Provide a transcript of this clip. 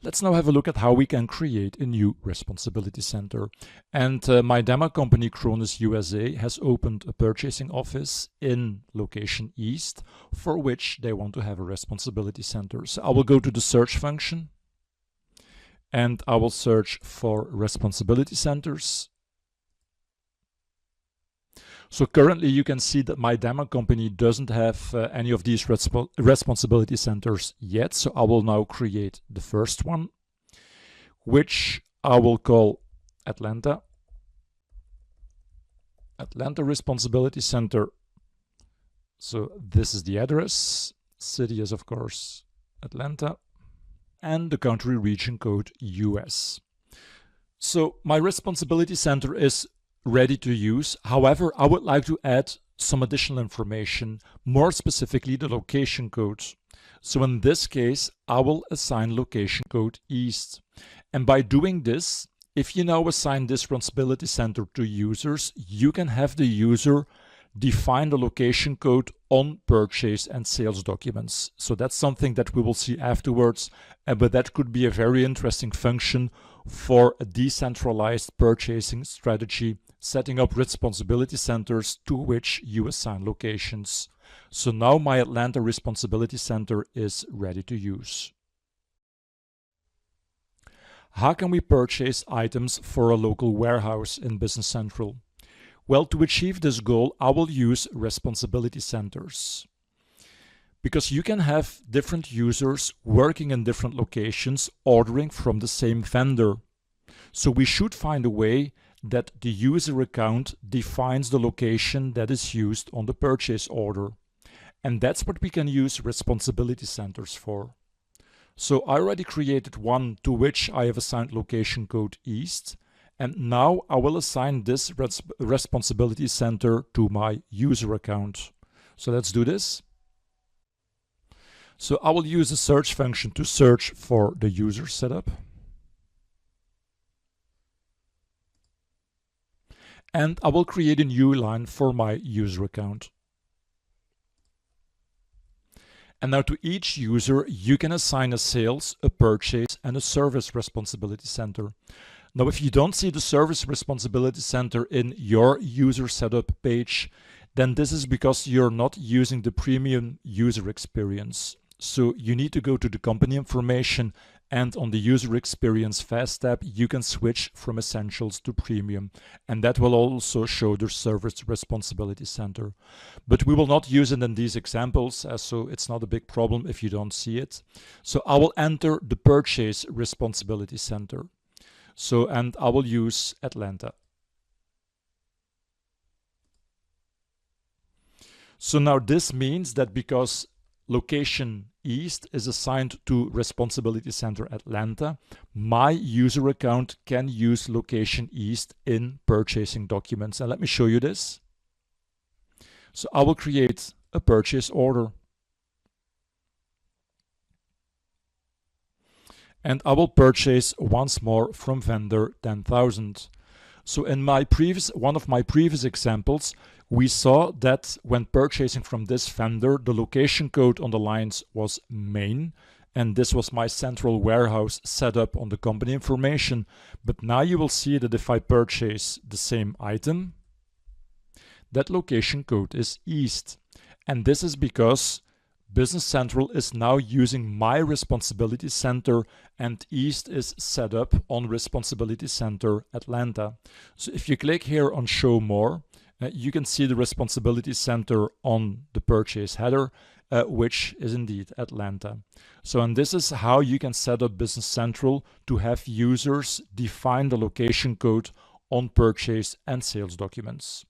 Let's now have a look at how we can create a new responsibility center. And my demo company, Cronus USA, has opened a purchasing office in location East, for which they want to have a responsibility center. So I will go to the search function and I will search for responsibility centers. So currently you can see that my demo company doesn't have any of these responsibility centers yet. So I will now create the first one, which I will call Atlanta. Atlanta Responsibility Center. So this is the address. City is of course Atlanta. And the country region code US. So my responsibility center is ready to use. However, I would like to add some additional information, more specifically the location code. So in this case, I will assign location code East. And by doing this, if you now assign this responsibility center to users, you can have the user define the location code on purchase and sales documents. So that's something that we will see afterwards, but that could be a very interesting function for a decentralized purchasing strategy, setting up responsibility centers to which you assign locations. So now my Atlanta Responsibility Center is ready to use. How can we purchase items for a local warehouse in Business Central? Well, to achieve this goal, I will use responsibility centers. Because you can have different users working in different locations ordering from the same vendor. So we should find a way that the user account defines the location that is used on the purchase order. And that's what we can use responsibility centers for. So I already created one to which I have assigned location code East. And now I will assign this responsibility center to my user account. So let's do this. So I will use the search function to search for the user setup. And I will create a new line for my user account. And now to each user, you can assign a sales, a purchase, and a service responsibility center. Now, if you don't see the service responsibility center in your user setup page, then this is because you're not using the premium user experience. So you need to go to the company information, and on the user experience fast tab, you can switch from essentials to premium. And that will also show the service responsibility center. But we will not use it in these examples, so it's not a big problem if you don't see it. So I will enter the purchase responsibility center. So, and I will use Atlanta. So now this means that because location East is assigned to responsibility center Atlanta, my user account can use location East in purchasing documents. And let me show you this. So I will create a purchase order. And I will purchase once more from vendor 10,000. So in one of my previous examples, we saw that when purchasing from this vendor, the location code on the lines was main, and this was my central warehouse set up on the company information. But now you will see that if I purchase the same item, that location code is East. And this is because Business Central is now using my responsibility center, and East is set up on responsibility center Atlanta. So if you click here on show more, you can see the responsibility center on the purchase header, which is indeed Atlanta. So, and this is how you can set up Business Central to have users define the location code on purchase and sales documents.